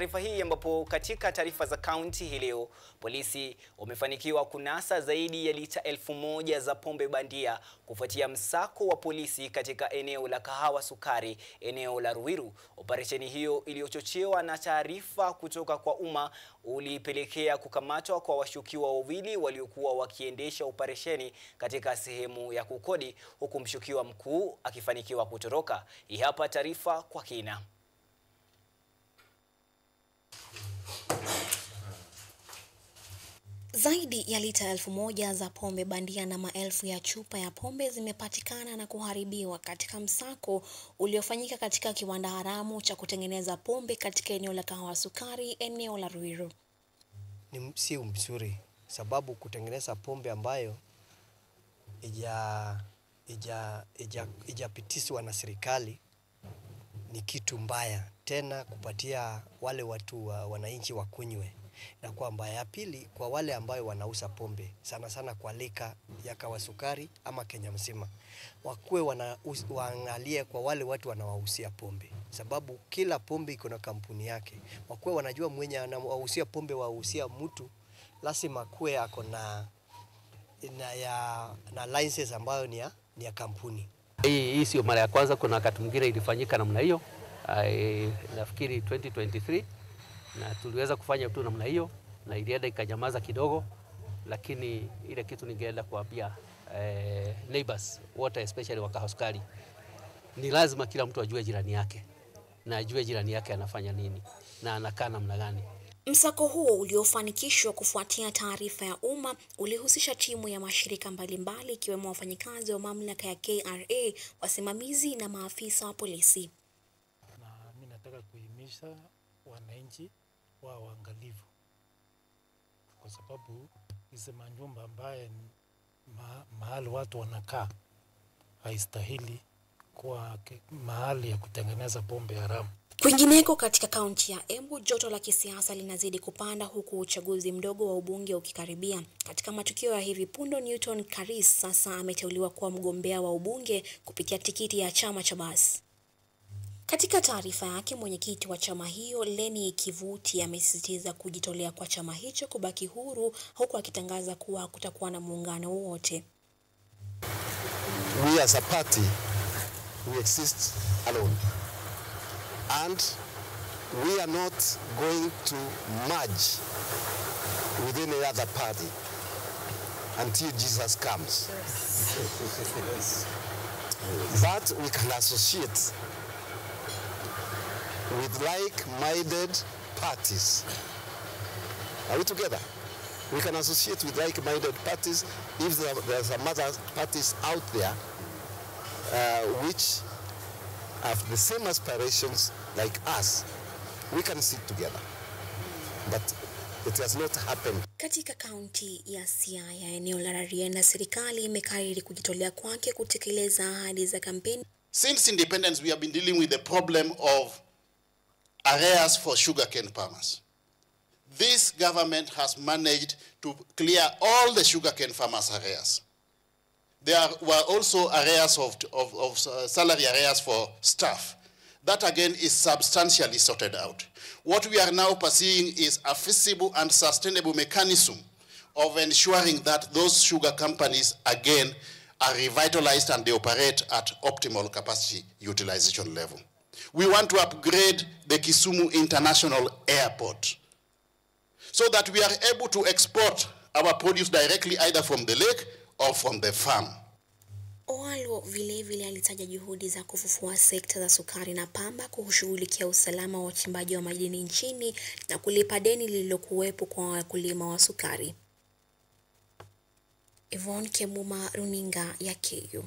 taarifa hii ambapo katika taarifa za kaunti hii leo polisi wamefanikiwa kunasa zaidi ya lita 1000 za pombe bandia kufuatia msako wa polisi katika eneo la Kahawa Sukari, eneo la Ruiru. Operesheni hiyo iliyochochewa na taarifa kutoka kwa umma ulipelekea kukamatwa kwa washukiwa wawili waliokuwa wakiendesha operesheni katika sehemu ya kukodi, huku mshukiwa mkuu akifanikiwa kutoroka. Hii hapa taarifa kwa kina. Zaidi ya lita 1000 za pombe bandia na maelfu ya chupa ya pombe zimepatikana na kuharibiwa katika msako uliofanyika katika kiwanda haramu cha kutengeneza pombe katika eneo la Kahawa Sukari, eneo la Ruiru. Ni si mzuri sababu kutengeneza pombe ambayo ijapitishwa na serikali ni kitu mbaya, tena kupatia wale watu wananchi wakunywe. Na kwa mbaya ya pili kwa wale ambao wanauza pombe sana sana kwa lika ya Kahawa Sukari ama Kenya mzima, wakuwe waangalie kwa wale watu wanawauzia pombe, sababu kila pombe iko na kampuni yake. Wakuwe wanajua mwenye anawauzia pombe wauzia mtu lazima kuwe ako na license ambayo ni ya kampuni. Hii sio mara ya kwanza, kuna wakati mwingine ilifanyika namna hiyo. Nafikiri 2023 na tuliweza kufanya tu namna hiyo na ilienda ikanyamaza kidogo, lakini ile kitu ningeenda kuambia neighbors wote especially wa Kahawa Sukari, ni lazima kila mtu ajue jirani yake na ajue jirani yake anafanya nini na anakaa namna gani. Msako huo uliofanikishwa kufuatia taarifa ya umma ulihusisha timu ya mashirika mbalimbali ikiwemo wafanyikazi wa mamlaka ya KRA, wasimamizi na maafisa wa polisi. Na mimi nataka kuhimiza wananchi wa waangalifu, kwa sababu hizi manyumba ambaye mahali watu wanakaa haistahili kuwa mahali ya kutengeneza pombe haramu. Kwingineko katika kaunti ya Embu, joto la kisiasa linazidi kupanda huku uchaguzi mdogo wa ubunge ukikaribia. Katika matukio ya hivi punde, Newton Karis sasa ameteuliwa kuwa mgombea wa ubunge kupitia tikiti ya chama cha BAS. Katika taarifa yake, mwenyekiti wa chama hiyo Lenny Kivuti amesisitiza kujitolea kwa chama hicho kubaki huru, huku akitangaza kuwa hakutakuwa na muungano wowote. We as a party, we exist alone. And we are not going to merge with any other party until Jesus comes. But we can associate with like-minded parties. Are we together? We can associate with like-minded parties if there are some other parties out there which have the same aspirations like us. We can sit together. But it has not happened. Katika kaunti ya Siaya, eneo la Rarieda, serikali imekariri kujitolea kwake kutekeleza ahadi za kampeni. Since independence, we have been dealing with the problem of arrears for sugarcane farmers. This government has managed to clear all the sugarcane farmers' arrears. There were also arrears of salary arrears for staff. That again is substantially sorted out. What we are now pursuing is a feasible and sustainable mechanism of ensuring that those sugar companies again are revitalized and they operate at optimal capacity utilization level. We want to upgrade the Kisumu International Airport so that we are able to export our produce directly either from the lake or from the farm. Owalo vile alitaja juhudi za kufufua sekta za sukari na pamba, kushughulikia usalama wa wachimbaji wa madini nchini na kulipa deni lililokuwepo kwa wakulima wa sukari. Yvonne Kemuma, runinga ya KU.